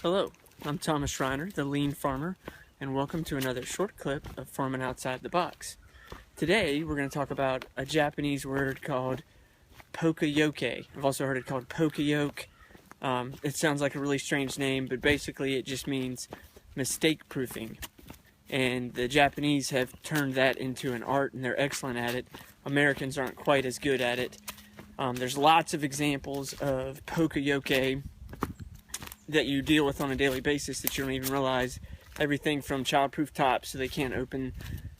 Hello, I'm Thomas Schreiner, the Lean Farmer, and welcome to another short clip of Farming Outside the Box. Today we're going to talk about a Japanese word called Poka Yoke. I've also heard it called Poka Yoke. It sounds like a really strange name, but basically it just means mistake proofing. And the Japanese have turned that into an art, and they're excellent at it. Americans aren't quite as good at it. There's lots of examples of Poka Yoke that you deal with on a daily basis that you don't even realize. Everything from childproof tops so they can't open,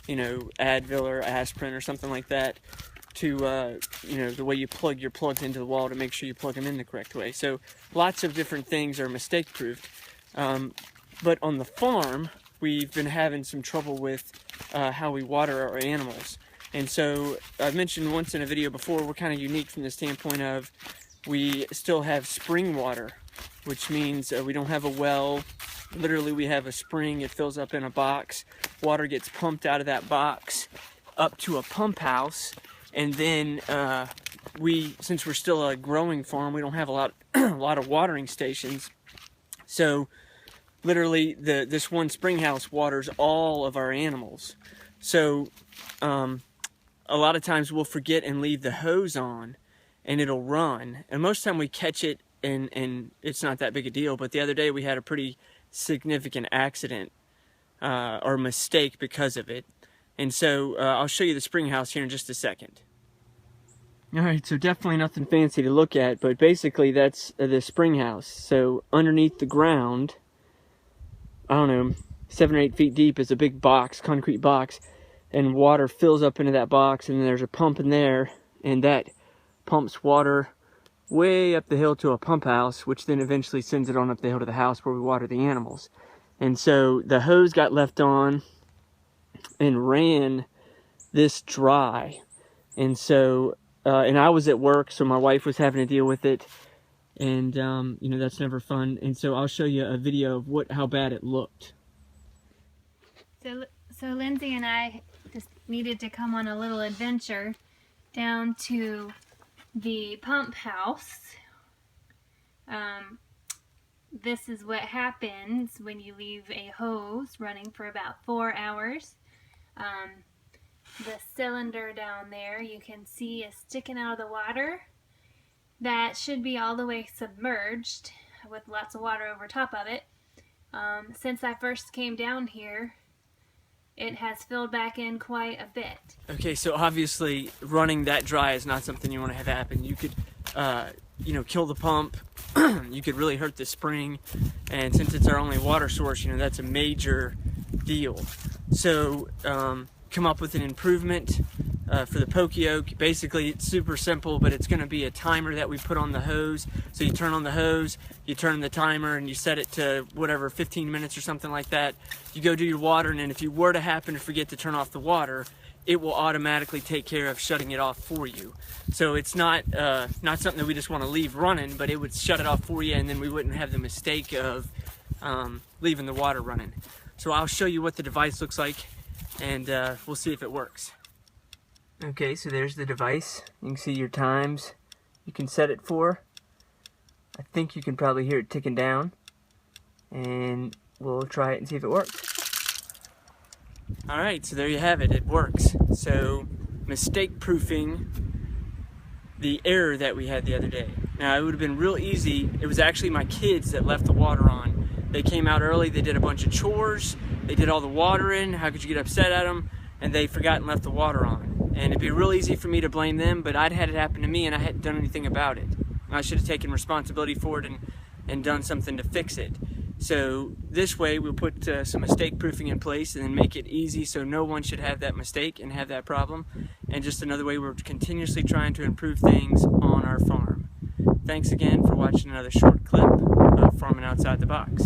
Advil or aspirin or something like that, to the way you plug your plugs into the wall to make sure you plug them in the correct way. So lots of different things are mistake proofed. But on the farm, we've been having some trouble with how we water our animals. And so I've mentioned once in a video before, we're kind of unique from the standpoint of we still have spring water, which means we don't have a well. Literally, we have a spring. It fills up in a box. Water gets pumped out of that box up to a pump house. And then since we're still a growing farm, we don't have a lot of watering stations. So literally, this one spring house waters all of our animals. So a lot of times we'll forget and leave the hose on, and it'll run. And most of the time we catch it, and it's not that big a deal. But the other day we had a pretty significant accident or mistake because of it. And so I'll show you the spring house here in just a second. Alright, so definitely nothing fancy to look at, but basically that's the spring house. So underneath the ground, I don't know, 7 or 8 feet deep is a big box, concrete box, and water fills up into that box, and then there's a pump in there, and that pumps water way up the hill to a pump house, which then eventually sends it on up the hill to the house where we water the animals. And so the hose got left on and ran this dry. And so, and I was at work, so my wife was having to deal with it. And, that's never fun. And so I'll show you a video of how bad it looked. So Lindsay and I just needed to come on a little adventure down to the pump house. This is what happens when you leave a hose running for about 4 hours. The cylinder down there you can see is sticking out of the water. That should be all the way submerged with lots of water over top of it. Since I first came down here, it has filled back in quite a bit. Okay, so obviously running that dry is not something you want to have happen. You could, kill the pump. You could really hurt the spring. And since it's our only water source, that's a major deal. So come up with an improvement for the Poka Yoke. Basically, it's super simple, but it's going to be a timer that we put on the hose. So you turn on the hose, you turn the timer, and you set it to whatever, 15 minutes or something like that. You go do your watering, and if you were to happen to forget to turn off the water, it will automatically take care of shutting it off for you. So it's not something that we just want to leave running, but it would shut it off for you, and then we wouldn't have the mistake of leaving the water running. So I'll show you what the device looks like, and we'll see if it works. Okay, so there's the device. You can see your times you can set it for. I think you can probably hear it ticking down, and we'll try it and see if it works. Alright, so there you have it. It works. So mistake proofing the error that we had the other day. Now, it would have been real easy. It was actually my kids that left the water on. They came out early, they did a bunch of chores, they did all the watering. How could you get upset at them? And they forgot and left the water on. And it'd be real easy for me to blame them, but I'd had it happen to me and I hadn't done anything about it. I should have taken responsibility for it and done something to fix it. So this way we'll put some mistake proofing in place and then make it easy so no one should have that mistake and have that problem. And just another way we're continuously trying to improve things on our farm. Thanks again for watching another short clip of Farming Outside the Box.